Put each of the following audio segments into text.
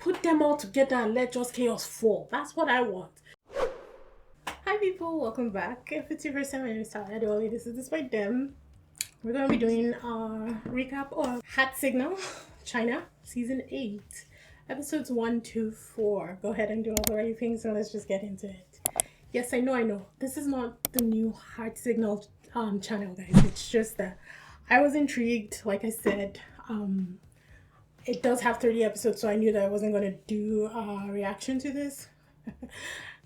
put them all together and let just chaos fall. That's what I want. Hi people, welcome back. If it's your first time and you're started, this is DISBYDEM. We're going to be doing a recap of Hat Signal, China, Season 8, Episodes 1 to 4. Go ahead and do all the right things and let's just get into it. Yes, I know. This is not the new Hat Signal channel, guys. It's just that I was intrigued, like I said. It does have 30 episodes, so I knew that I wasn't going to do a reaction to this.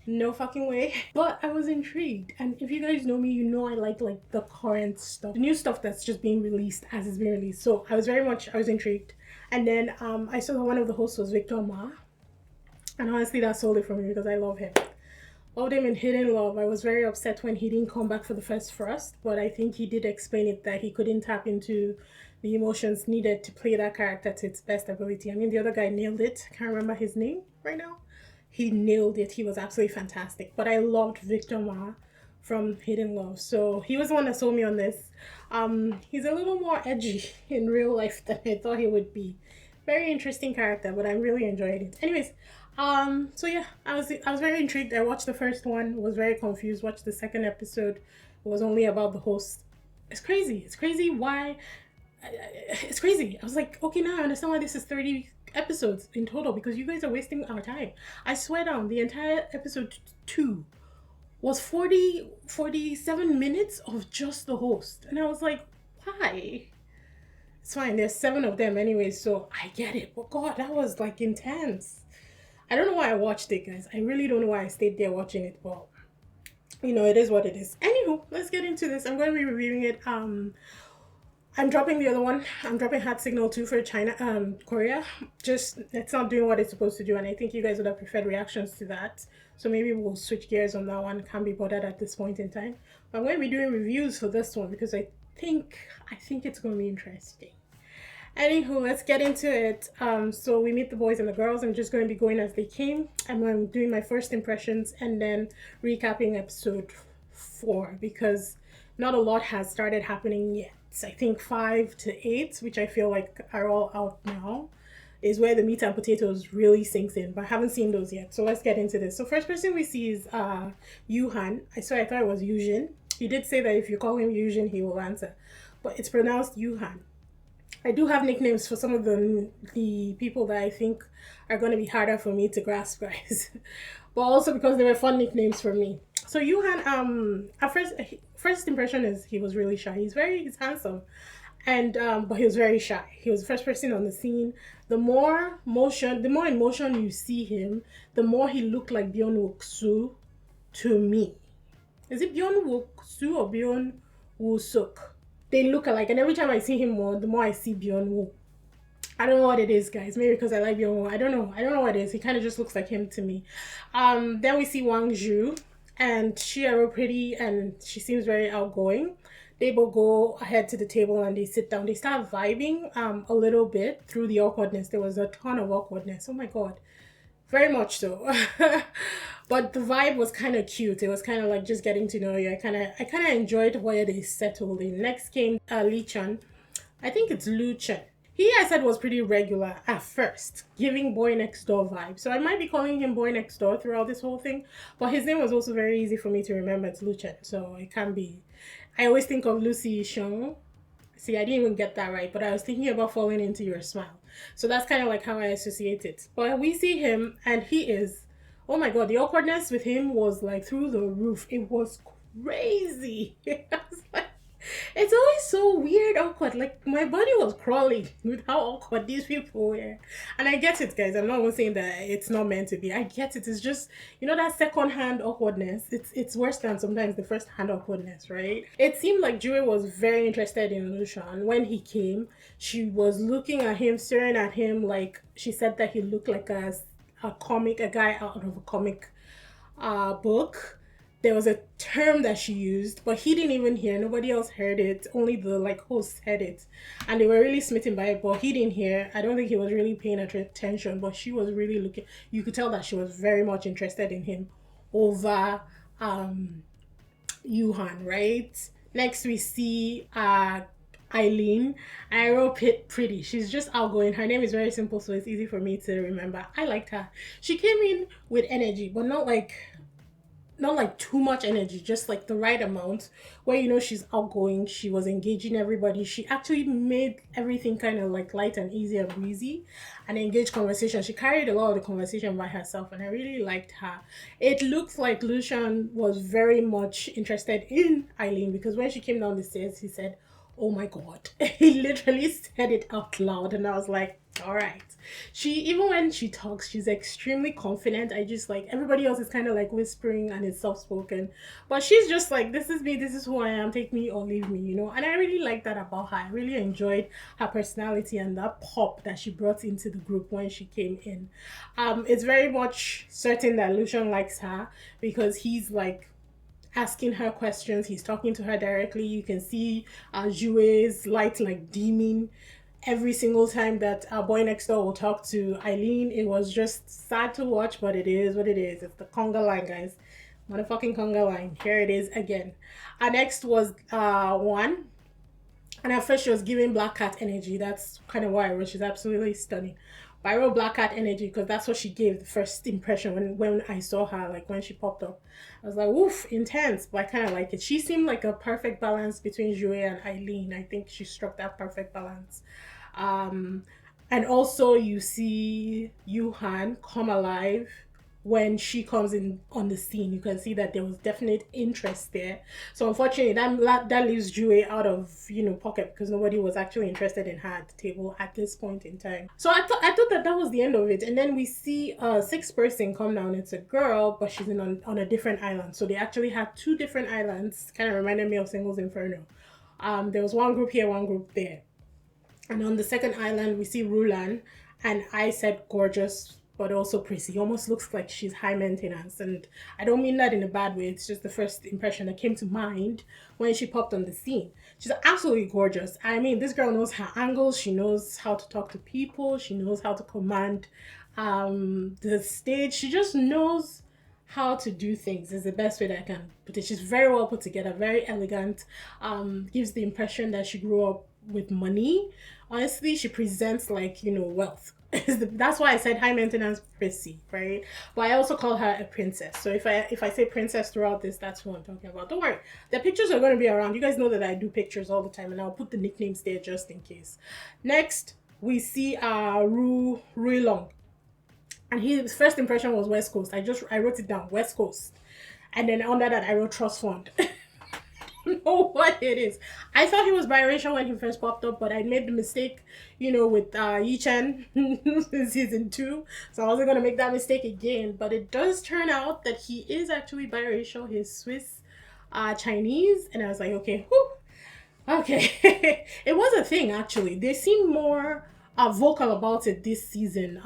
No fucking way. But I was intrigued. And if you guys know me, you know I like the current stuff. The new stuff that's just being released as it's being released. So I was intrigued. And then I saw that one of the hosts was Victor Ma. And honestly, that sold it for me because I love him. Loved him in Hidden Love. I was very upset when he didn't come back for the first thrust. But I think he did explain it that he couldn't tap into the emotions needed to play that character to its best ability. I mean, the other guy nailed it. Can't remember his name right now. He nailed it. He was absolutely fantastic. But I loved Victor Ma from Hidden Love. So he was the one that sold me on this. He's a little more edgy in real life than I thought he would be. Very interesting character, but I really enjoyed it. Anyways, so yeah, I was very intrigued. I watched the first one, was very confused. Watched the second episode. It was only about the host. It's crazy. It's crazy why. It's crazy. I was like, okay, now I understand why this is 30 episodes in total, because you guys are wasting our time. I swear down, the entire episode 2 was 47 minutes of just the host. And I was like, why? It's fine, there's 7 of them anyway, so I get it. But God, that was like intense. I don't know why I watched it, guys. I really don't know why I stayed there watching it, but you know, it is what it is. Anywho, let's get into this. I'm going to be reviewing it. I'm dropping the other one. I'm dropping Hat Signal 2 for China, Korea. Just, it's not doing what it's supposed to do, and I think you guys would have preferred reactions to that. So maybe we'll switch gears on that one. Can't be bothered at this point in time. But I'm going to be doing reviews for this one because I think it's going to be interesting. Anywho, let's get into it. So we meet the boys and the girls. I'm just going to be going as they came. I'm doing my first impressions and then recapping episode 4 because not a lot has started happening yet. I think 5 to 8, which I feel like are all out now, is where the meat and potatoes really sinks in, but I haven't seen those yet. So let's get into this. So first person we see is Yuhan. I thought it was Yujin. He did say that if you call him Yujin, he will answer, but it's pronounced Yuhan. I do have nicknames for some of the people that I think are going to be harder for me to grasp, guys. But also because they were fun nicknames for me. So Yuhan, at first impression is he was really shy. He's handsome, and but he was very shy. He was the first person on the scene. The more in motion you see him, the more he looked like Byung Wook Soo to me. Is it Byung Wook Soo or Byung Woo Suk? They look alike, and every time I see him more, the more I see Byung Wook. I don't know what it is, guys. Maybe because I like Byung Wook. I don't know what it is. He kind of just looks like him to me. Then we see Wang Zhu. And she are real pretty and she seems very outgoing. They both go ahead to the table and they sit down. They start vibing a little bit through the awkwardness. There was a ton of awkwardness. Oh my God. Very much so. But the vibe was kind of cute. It was kind of like just getting to know you. I kind of enjoyed where they settled in. Next came Li Chan. I think it's Lu Chen. He, I said, was pretty regular at first, giving Boy Next Door vibes. So I might be calling him Boy Next Door throughout this whole thing. But his name was also very easy for me to remember. It's Lu Chen, so it can be. I always think of Lucy Xiong. See, I didn't even get that right, but I was thinking about falling into your smile. So that's kind of like how I associate it. But we see him, and he is, oh my God, the awkwardness with him was like through the roof. It was crazy. I was like, it's always so weird awkward. Like my body was crawling with how awkward these people were. And I get it, guys. I'm not even saying that it's not meant to be. I get it. It's just, you know, that second hand awkwardness. It's worse than sometimes the first hand awkwardness, right? It seemed like Jue was very interested in Lushan. When he came, she was looking at him, staring at him like she said that he looked like a guy out of a comic book. There was a term that she used, but he didn't even hear. Nobody else heard it. Only the host heard it. And they were really smitten by it, but he didn't hear. I don't think he was really paying attention, but she was really looking. You could tell that she was very much interested in him over Yuhan, right? Next we see Eileen. I wrote pretty. She's just outgoing. Her name is very simple, so it's easy for me to remember. I liked her. She came in with energy, but not like too much energy, just like the right amount where she's outgoing, she was engaging everybody. She actually made everything kind of like light and easy and breezy and engaged conversation. She carried a lot of the conversation by herself and I really liked her. It looks like Lucian was very much interested in Eileen because when she came down the stairs, he said, "Oh my god." He literally said it out loud and I was like, all right. She, even when she talks, she's extremely confident. I just like, everybody else is kind of like whispering and it's soft spoken, but she's just like, this is me, this is who I am, take me or leave me. And I really like that about her. I really enjoyed her personality and that pop that she brought into the group when she came in. It's very much certain that Lucian likes her because he's like asking her questions. He's talking to her directly. You can see Joue's light like dimming every single time that our boy next door will talk to Eileen. It was just sad to watch, but it is what it is. It's the conga line, guys. Motherfucking conga line. Here it is again. Our next was one. And at first she was giving Black Cat energy. That's kind of why I wrote. She's absolutely stunning. But I wrote Black Cat energy because that's what she gave the first impression when I saw her, like when she popped up. I was like, oof, intense, but I kind of like it. She seemed like a perfect balance between Joey and Eileen. I think she struck that perfect balance. Um, and also you see Yuhan come alive when she comes in on the scene. You can see that there was definite interest there. So unfortunately, that leaves Jue out of pocket because nobody was actually interested in her at the table at this point in time. So I thought that was the end of it. And then we see a sixth person come down. It's a girl, but she's on a different island. So they actually had two different islands. Kind of reminded me of Singles Inferno. There was one group here, one group there. And on the second island, we see Rulan, and I said gorgeous, but also pretty. Almost looks like she's high maintenance. And I don't mean that in a bad way. It's just the first impression that came to mind when she popped on the scene. She's absolutely gorgeous. I mean, this girl knows her angles. She knows how to talk to people. She knows how to command the stage. She just knows how to do things is the best way that I can put it. She's very well put together, very elegant, gives the impression that she grew up with money. Honestly, she presents like wealth. That's why I said high maintenance prissy, right? But I also call her a princess. So if I say princess throughout this, that's what I'm talking about. Don't worry, the pictures are going to be around. You guys know that I do pictures all the time, and I'll put the nicknames there just in case. Next, we see Rui Long, and his first impression was West Coast. I wrote it down, West Coast, and then under that I wrote Trust Fund. Know what it is. I thought he was biracial when he first popped up, but I made the mistake, with Yi Chen in season 2. So I wasn't gonna make that mistake again. But it does turn out that he is actually biracial. He's Swiss, Chinese, and I was like, okay, whew, okay. It was a thing actually. They seem more vocal about it this season,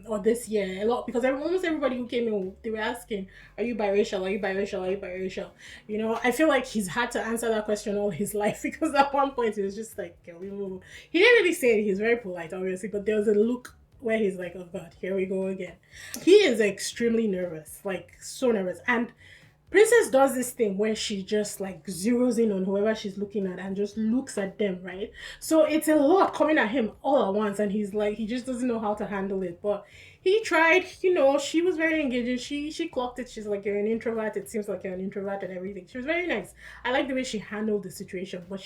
or this year a lot because almost everybody who came in, they were asking, "Are you biracial? Are you biracial? Are you biracial?" I feel like he's had to answer that question all his life because at one point it was just like, "Can we move?" He didn't really say it. He's very polite, obviously, but there was a look where he's like, "Oh God, here we go again." He is extremely nervous, like so nervous, and Princess does this thing where she just like zeroes in on whoever she's looking at and just looks at them, right? So it's a lot coming at him all at once, and he's like, he just doesn't know how to handle it. But he tried, she was very engaging. She clocked it. She's like, "You're an introvert. It seems like you're an introvert," and everything. She was very nice. I like the way she handled the situation, but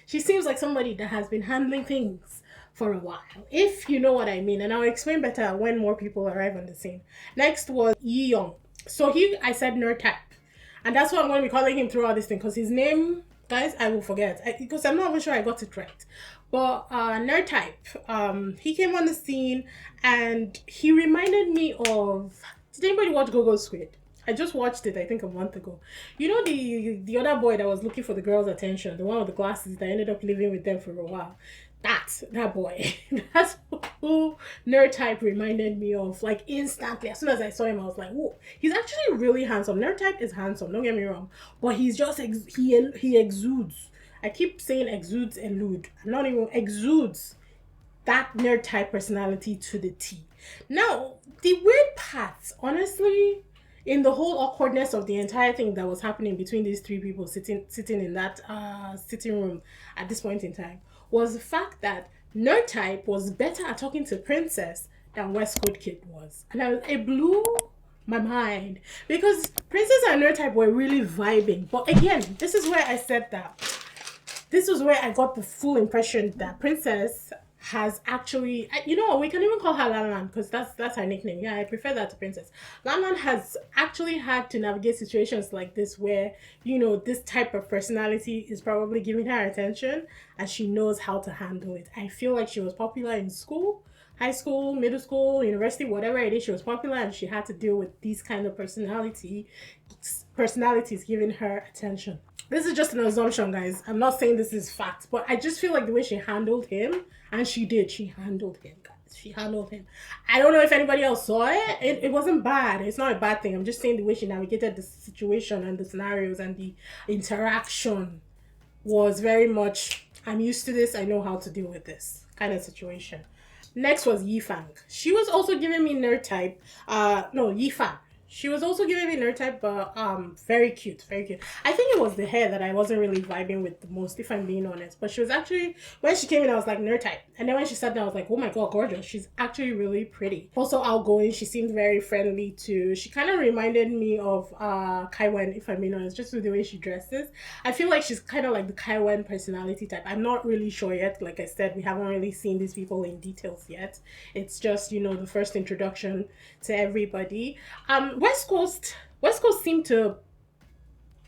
she seems like somebody that has been handling things for a while, if you know what I mean. And I'll explain better when more people arrive on the scene. Next was Yi Young. So I said nerd type. And that's what I'm going to be calling him throughout this thing because his name, guys, I will forget because I'm not even sure I got it right. But nerd type, he came on the scene and he reminded me of. Did anybody watch Go Go Squid? I just watched it, I think, a month ago. The other boy that was looking for the girl's attention, the one with the glasses that ended up living with them for a while. That boy. That's who nerd type reminded me of. Like instantly, as soon as I saw him, I was like, "Whoa, he's actually really handsome." Nerd type is handsome. Don't get me wrong, but he's just he exudes. I keep saying exudes, elude. Not even exudes that nerd type personality to the T. Now, the weird part, honestly, in the whole awkwardness of the entire thing that was happening between these three people sitting in that sitting room at this point in time, was the fact that Nerd Type was better at talking to Princess than West Coast Kid was. And it blew my mind because Princess and Nerd Type were really vibing. But again, this is where I said that. This was where I got the full impression that Princess has actually, you know, we can even call her Lan Lan because that's her nickname. Yeah, I prefer that to Princess. Lan Lan has actually had to navigate situations like this where, you know, this type of personality is probably giving her attention and she knows how to handle it. I feel like she was popular in school, high school, middle school, university, whatever it is, she was popular and she had to deal with these kind of personalities giving her attention. This is just an assumption, guys. I'm not saying this is fact, but I just feel like the way she handled him, and she handled him, guys. She handled him. I don't know if anybody else saw it. It wasn't bad. It's not a bad thing. I'm just saying the way she navigated the situation and the scenarios and the interaction was very much, I'm used to this. I know how to deal with this kind of situation. Next was Yifang. She was also giving me Nerd Type. No, Yifang. She was also giving me Nerd Type, but very cute, very cute. I think it was the hair that I wasn't really vibing with the most, if I'm being honest. But she was actually, when she came in, I was like, Nerd Type. And then when she sat down, I was like, oh my god, gorgeous. She's actually really pretty. Also outgoing, she seemed very friendly too. She kind of reminded me of Kai Wen, if I'm being honest, just with the way she dresses. I feel like she's kind of like the Kai Wen personality type. I'm not really sure yet. Like I said, we haven't really seen these people in details yet. It's just, you know, the first introduction to everybody. West Coast seemed to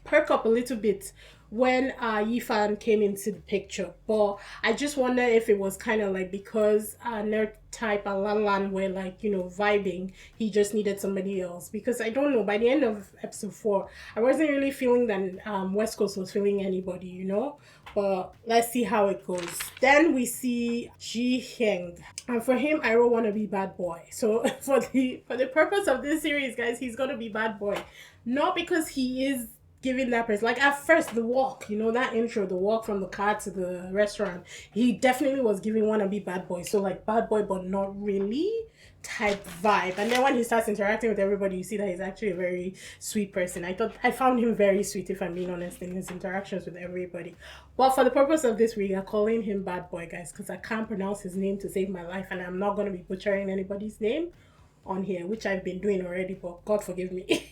perk up a little bit when Yifan came into the picture, but I just wonder if it was kind of like because Nerd Type and Lan Lan were like, you know, vibing, he just needed somebody else. Because I don't know, by the end of episode 4, I wasn't really feeling that West Coast was feeling anybody, you know. But let's see how it goes. Then we see Ji Heng, and for him, I don't want to be bad boy. So for the purpose of this series, guys, he's gonna be bad boy, not because he is giving that person, like at first the walk, you know, that intro, the walk from the car to the restaurant, he definitely was giving wanna be bad boy. So like bad boy but not really type vibe. And then when he starts interacting with everybody, you see that he's actually a very sweet person. I found him very sweet, if I'm being honest, in his interactions with everybody. But for the purpose of this, we are calling him bad boy, guys, because I can't pronounce his name to save my life, and I'm not going to be butchering anybody's name on here, which I've been doing already, but God forgive me.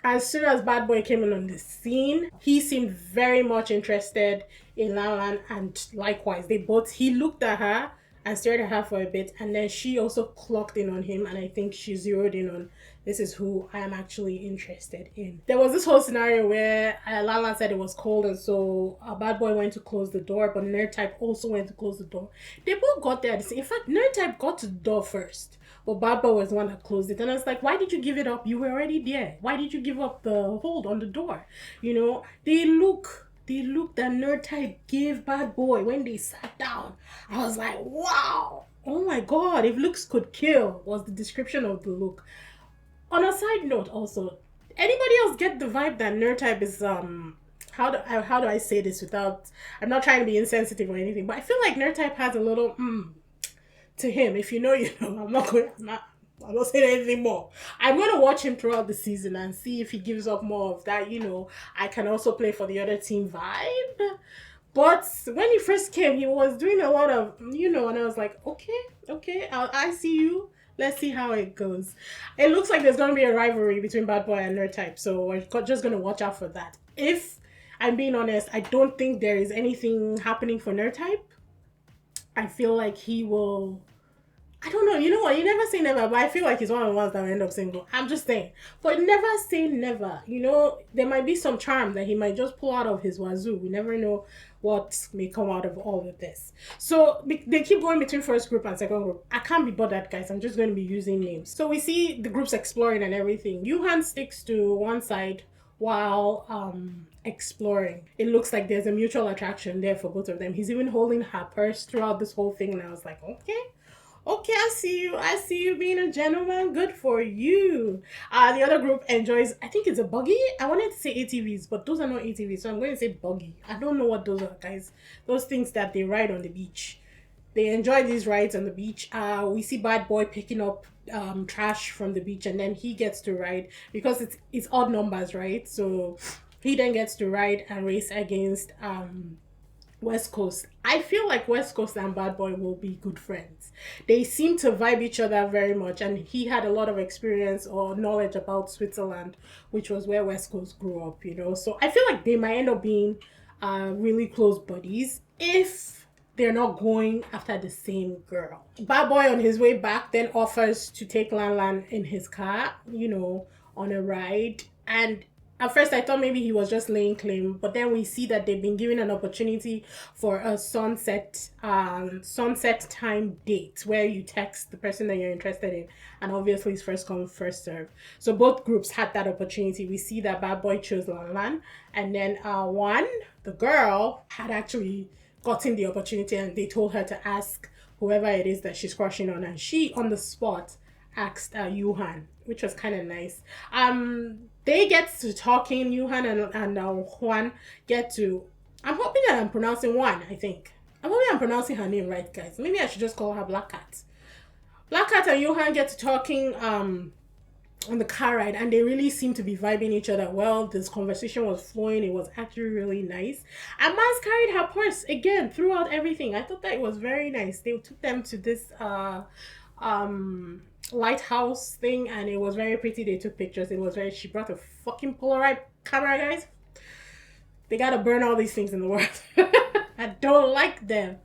As soon as Bad Boy came in on the scene, he seemed very much interested in Lan Lan, and likewise, he looked at her and stared at her for a bit, and then she also clocked in on him, and I think she zeroed in on, this is who I am actually interested in. There was this whole scenario where Lan Lan said it was cold, and so Bad Boy went to close the door, but Nerd Type also went to close the door. They both got there. In fact, Nerd Type got to the door first, but Bad Boy was the one that closed it. And I was like, why did you give it up? You were already there. Why did you give up the hold on the door? You know, the look that Nerd Type gave Bad Boy when they sat down, I was like, wow, oh my god, if looks could kill was the description of the look. On a side note also, anybody else get the vibe that Nerd Type is how do I say this without, I'm not trying to be insensitive or anything, but I feel like Nerd Type has a little to him. If you know, you know. I'm not saying anything more. I'm going to watch him throughout the season and see if he gives up more of that, you know, I can also play for the other team vibe. But when he first came, he was doing a lot of, you know, and I was like, okay, I see you. Let's see how it goes. It looks like there's going to be a rivalry between Bad Boy and Nerd Type, so we're just going to watch out for that. If I'm being honest, I don't think there is anything happening for Nerd Type. I feel like he will, I don't know, you know what, you never say never, but I feel like he's one of the ones that will end up single. I'm just saying. But never say never. You know, there might be some charm that he might just pull out of his wazoo. We never know what may come out of all of this. So they keep going between first group and second group. I can't be bothered, guys. I'm just going to be using names. So we see the groups exploring and everything. Yuhan sticks to one side while exploring. It looks like there's a mutual attraction there for both of them. He's even holding her purse throughout this whole thing, and I was like, okay, I see you being a gentleman. Good for you. The other group enjoys, I think it's a buggy. I wanted to say ATVs, but those are not ATVs, so I'm going to say buggy. I don't know what those are, guys. Those things that they ride on the beach. They enjoy these rides on the beach. We see Bad Boy picking up trash from the beach, and then he gets to ride, because it's odd numbers, right? So he then gets to ride and race against West Coast. I feel like West Coast and Bad Boy will be good friends. They seem to vibe each other very much, and he had a lot of experience or knowledge about Switzerland, which was where West Coast grew up, you know. So I feel like they might end up being really close buddies if they're not going after the same girl. Bad Boy on his way back then offers to take Lan Lan in his car, you know, on a ride. And at first I thought maybe he was just laying claim, but then we see that they've been given an opportunity for a sunset time date where you text the person that you're interested in, and obviously it's first come first serve. So both groups had that opportunity. We see that Bad Boy chose Lan Lan, and then the girl had actually gotten the opportunity, and they told her to ask whoever it is that she's crushing on, and she on the spot asked Yuhan, which was kind of nice. They get to talking. Yuhan and Juan get to. I'm hoping that I'm pronouncing Juan. I think I'm hoping I'm pronouncing her name right, guys. Maybe I should just call her Black Cat. Black Cat and Yuhan get to talking on the car ride, and they really seem to be vibing each other well. This conversation was flowing. It was actually really nice. And Maz carried her purse again throughout everything. I thought that it was very nice. They took them to this lighthouse thing, and it was very pretty. They took pictures. It was very. She brought a fucking Polaroid camera, guys. They gotta burn all these things in the world. I don't like them,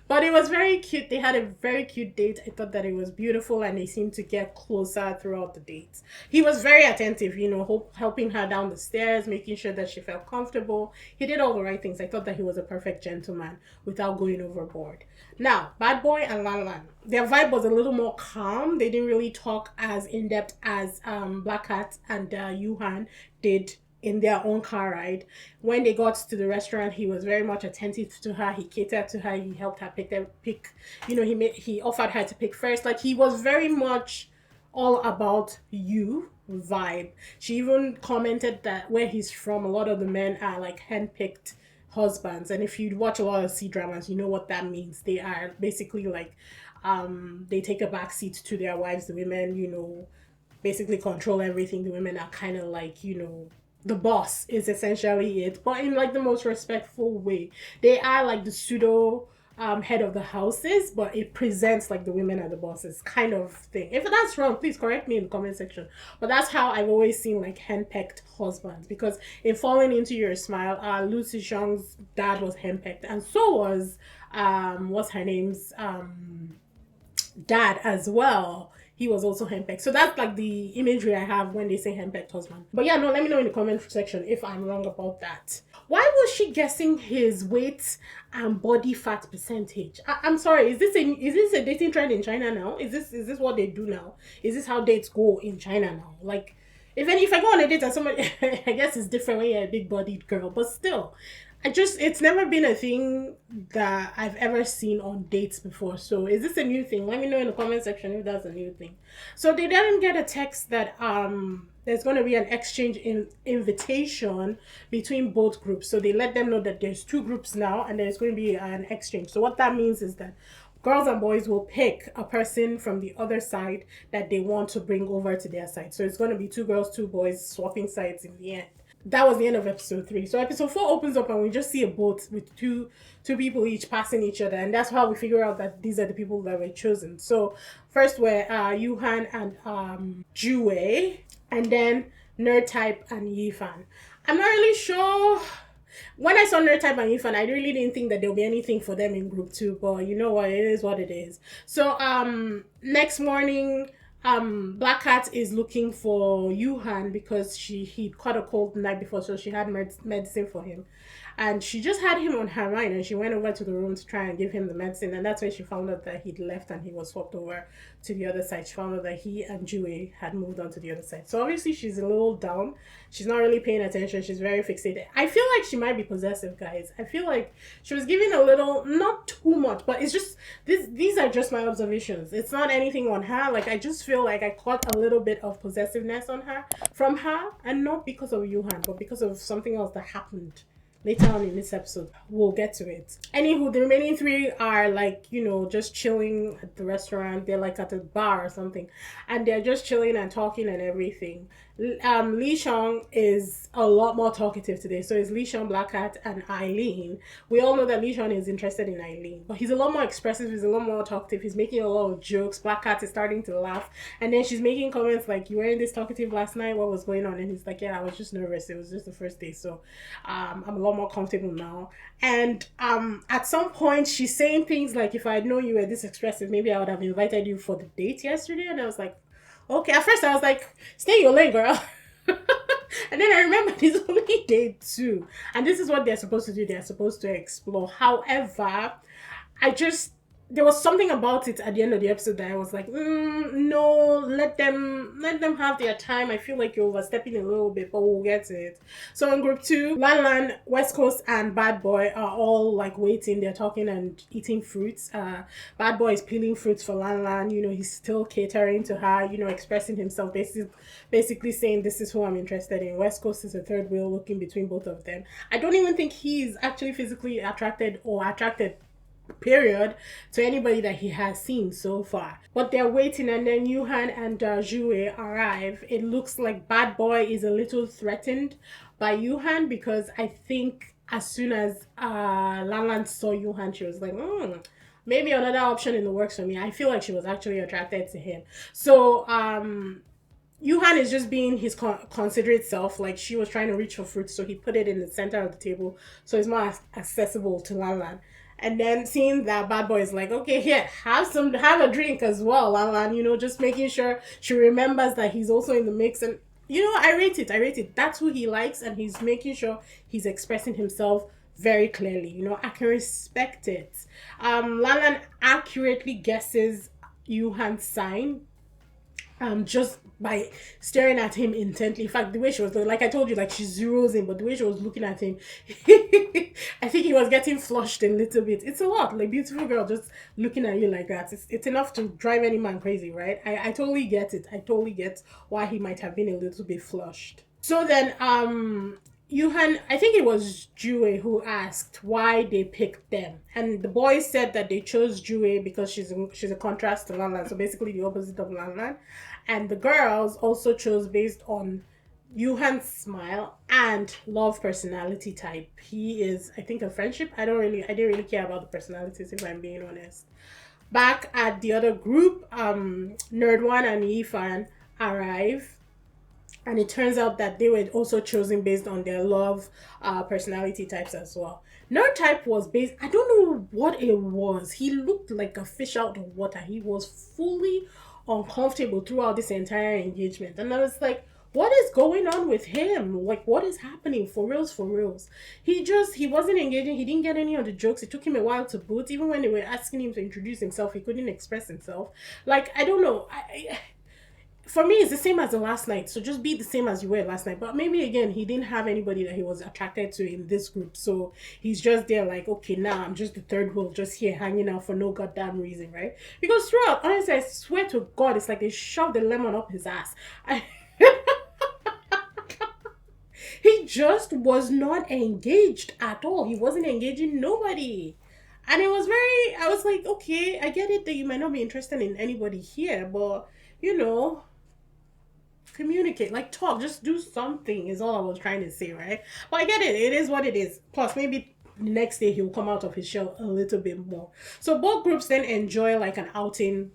but it was very cute. They had a very cute date. I thought that it was beautiful, and they seemed to get closer throughout the dates. He was very attentive, you know, helping her down the stairs, making sure that she felt comfortable. He did all the right things. I thought that he was a perfect gentleman without going overboard. Now, Bad Boy and Lan Lan, their vibe was a little more calm. They didn't really talk as in depth as Black Cat and Yuhan did in their own car ride. When they got to the restaurant, he was very much attentive to her. He catered to her. He helped her pick. You know, he offered her to pick first. Like, he was very much all about you vibe. She even commented that where he's from, a lot of the men are like handpicked husbands. And if you watch a lot of C-dramas, you know what that means. They are basically like, they take a back seat to their wives. The women, you know, basically control everything. The women are kind of like, you know, the boss is essentially it, but in like the most respectful way. They are like the pseudo head of the houses, but it presents like the women are the bosses kind of thing. If that's wrong, please correct me in the comment section. But that's how I've always seen like henpecked husbands, because in Falling Into Your Smile, Lucy Xiong's dad was henpecked, and so was what's her name's dad as well. He was also henpecked. So that's like the imagery I have when they say henpecked husband. But yeah, no, let me know in the comment section if I'm wrong about that. Why was she guessing his weight and body fat percentage? I'm sorry, is this a dating trend in China now? Is this what they do now? Is this how dates go in China now? Like, if I go on a date and somebody, I guess it's different when you're a big bodied girl, but still, it's never been a thing that I've ever seen on dates before. So is this a new thing? Let me know in the comment section if that's a new thing. So they didn't get a text that there's going to be an exchange invitation between both groups. So they let them know that there's two groups now and there's going to be an exchange. So what that means is that girls and boys will pick a person from the other side that they want to bring over to their side. So it's going to be 2 girls, 2 boys swapping sides in the end. That was the end of episode 3. So episode 4 opens up and we just see a boat with two people each passing each other, and that's how we figure out that these are the people that were chosen. So first were Yuhan and Jue, and then Nerd Type and Yifan. I'm not really sure. When I saw Nerd Type and Yifan, I really didn't think that there'll be anything for them in group 2, but you know what, it is what it is. So next morning, Black Cat is looking for Yuhan because he caught a cold the night before, so she had medicine for him. And she just had him on her mind, and she went over to the room to try and give him the medicine, and that's when she found out that he'd left and he was swapped over to the other side. She found out that he and Jue had moved on to the other side. So obviously she's a little down. She's not really paying attention. She's very fixated. I feel like she might be possessive, guys. I feel like she was giving a little, not too much, but it's just, these are just my observations. It's not anything on her. Like, I just feel like I caught a little bit of possessiveness from her, and not because of Yuhan, but because of something else that happened later on in this episode. We'll get to it. Anywho, the remaining three are like, you know, just chilling at the restaurant. They're like at a bar or something, and they're just chilling and talking and everything. Lee Shang is a lot more talkative today. So it's Lee Shang, Black Cat, and Eileen. We all know that Lee Shang is interested in Eileen, but he's a lot more expressive. He's a lot more talkative. He's making a lot of jokes. Black Cat is starting to laugh, and then she's making comments like, "You weren't this talkative last night. What was going on?" And he's like, "Yeah, I was just nervous. It was just the first day, so I'm a lot more comfortable now." And at some point, she's saying things like, "If I had known you were this expressive, maybe I would have invited you for the date yesterday." And I was like, okay, at first I was like, stay your lane, girl. And then I remember it's only day 2. And this is what they're supposed to do. They're supposed to explore. However, there was something about it at the end of the episode that I was like, no, let them have their time. I feel like you're overstepping a little bit, but we'll get to it. So in group 2, Lan Lan, West Coast, and Bad Boy are all like waiting. They're talking and eating fruits. Bad Boy is peeling fruits for Lan Lan. You know, he's still catering to her, you know, expressing himself, basically saying, this is who I'm interested in. West Coast is a third wheel looking between both of them. I don't even think he's actually physically attracted period to anybody that he has seen so far, but they're waiting. And then Yuhan and Jue arrive. It looks like Bad Boy is a little threatened by Yuhan, because I think as soon as Lan Lan saw Yuhan, she was like, maybe another option in the works for me. I feel like she was actually attracted to him. So Yuhan is just being his considerate self. Like, she was trying to reach for fruits, so he put it in the center of the table so it's more accessible to Lan Lan. And then seeing that Bad Boy is like, okay, here, have a drink as well, Lan Lan, you know, just making sure she remembers that he's also in the mix. And, you know, I rate it. That's who he likes, and he's making sure he's expressing himself very clearly. You know, I can respect it. Lan Lan accurately guesses Yuhan's sign, just by staring at him intently. In fact, the way she was, like I told you, like, she zeroes in, but the way she was looking at him, I think he was getting flushed a little bit. It's a lot. Like, beautiful girl just looking at you like that, it's enough to drive any man crazy, right? I totally get it. I totally get why he might have been a little bit flushed. So then Yuhan, I think it was Jue who asked why they picked them, and the boys said that they chose Jue because she's a contrast to Lan Lan, so basically the opposite of Lan Lan. And the girls also chose based on Yuhan's smile and love personality type. He is, I think, a friendship. I didn't really care about the personalities, if I'm being honest. Back at the other group, Nerd1 and Yifan arrive. And it turns out that they were also chosen based on their love personality types as well. Nerd type was based, I don't know what it was. He looked like a fish out of water. He was fully uncomfortable throughout this entire engagement. And I was like, what is going on with him? Like, what is happening? For reals. He wasn't engaging. He didn't get any of the jokes. It took him a while to boot. Even when they were asking him to introduce himself, he couldn't express himself. Like, I don't know. For me, it's the same as the last night. So just be the same as you were last night. But maybe, again, he didn't have anybody that he was attracted to in this group. So he's just there like, okay, now I'm just the third wheel, just here hanging out for no goddamn reason, right? Because throughout, honestly, I swear to God, it's like they shoved the lemon up his ass. He just was not engaged at all. He wasn't engaging nobody. And it was I was like, okay, I get it that you might not be interested in anybody here, but, you know, communicate, like, talk, just do something is all I was trying to say, right? But I get it. It is what it is. Plus, maybe the next day he'll come out of his shell a little bit more. So both groups then enjoy like an outing.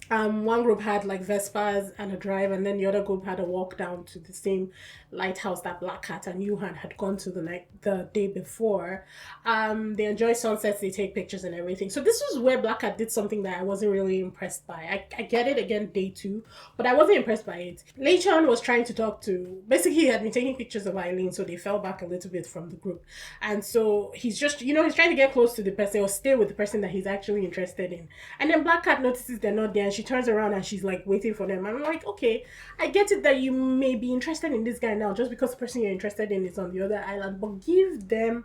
One group had like Vespas and a drive, and then the other group had a walk down to the same lighthouse that Black Cat and Yuhan had gone to the day before. They enjoy sunsets, they take pictures and everything. So this was where Black Cat did something that I wasn't really impressed by. I get it, again, day 2, but I wasn't impressed by it. Lei Chan was trying to talk to, basically he had been taking pictures of Eileen, so they fell back a little bit from the group. And so he's just, you know, he's trying to get close to the person or stay with the person that he's actually interested in. And then Black Cat notices they're not there, and she turns around and she's like waiting for them. I'm like, okay, I get it that you may be interested in this guy now just because the person you're interested in is on the other island, but give them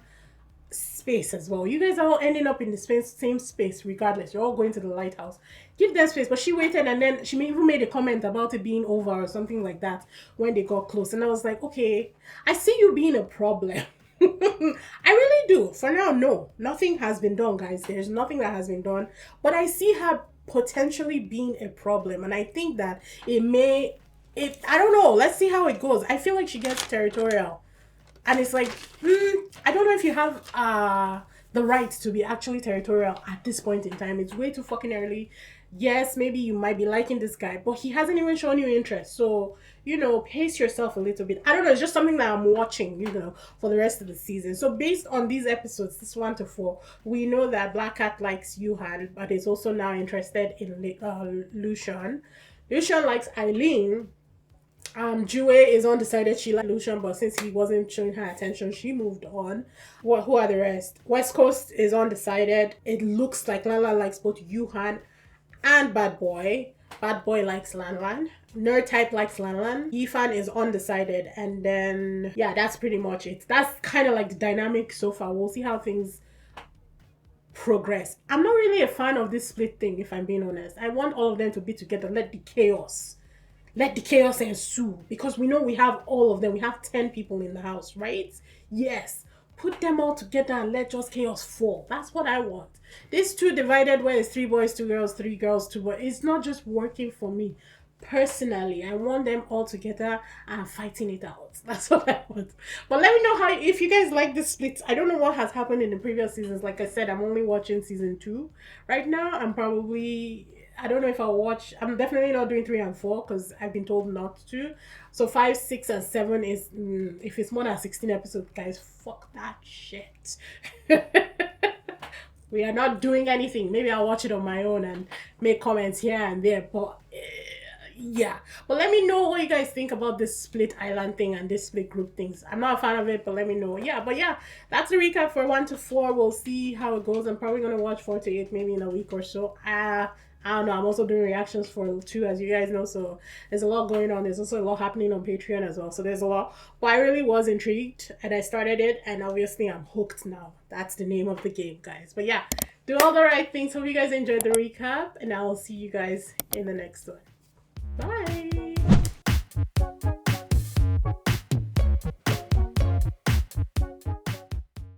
space as well. You guys are all ending up in the same space regardless. You're all going to the lighthouse. Give them space. But she waited, and then she even made a comment about it being over or something like that when they got close. And I was like, okay, I see you being a problem. I really do. For now, no. Nothing has been done, guys. There's nothing that has been done. But I see her potentially being a problem. And I think that I don't know. Let's see how it goes. I feel like she gets territorial. And it's like, I don't know if you have the right to be actually territorial at this point in time. It's way too fucking early. Yes, maybe you might be liking this guy, but he hasn't even shown you interest. So, pace yourself a little bit. I don't know, it's just something that I'm watching, for the rest of the season. So based on these episodes, this 1 to 4, we know that Black Cat likes Yuhan, but is also now interested in Lucian. Lucian likes Eileen. Jue is undecided. She liked Lucian, but since he wasn't showing her attention, she moved on. Who are the rest? West Coast is undecided. It looks like Lala likes both Yuhan and Bad Boy. Bad Boy likes Lanlan. Nerd Type likes Lanlan. Yifan is undecided. And then, yeah, that's pretty much it. That's kind of like the dynamic so far. We'll see how things progress. I'm not really a fan of this split thing, if I'm being honest. I want all of them to be together. Let the chaos ensue, because we know we have all of them. We have 10 people in the house, right? Yes, put them all together and let just chaos fall. That's what I want. This 2 divided where it's 3 boys 2 girls, 3 girls 2 boys, it's not just working for me personally. I want them all together and fighting it out. That's what I want. But let me know if you guys like this split. I don't know what has happened in the previous seasons. Like I said, I'm only watching season 2 right now. I don't know if I'll watch. I'm definitely not doing 3 and 4 because I've been told not to. So 5, 6, and 7 is if it's more than 16 episodes, guys, fuck that shit. We are not doing anything. Maybe I'll watch it on my own and make comments here and there. But yeah. But let me know what you guys think about this split island thing and this split group things. I'm not a fan of it, but let me know. Yeah, but yeah, that's the recap for 1 to 4. We'll see how it goes. I'm probably gonna watch 4 to 8 maybe in a week or so. I don't know. I'm also doing reactions for 2, as you guys know. So there's a lot going on. There's also a lot happening on Patreon as well. So there's a lot. But I really was intrigued and I started it. And obviously I'm hooked now. That's the name of the game, guys. But yeah, do all the right things. Hope you guys enjoyed the recap. And I will see you guys in the next one.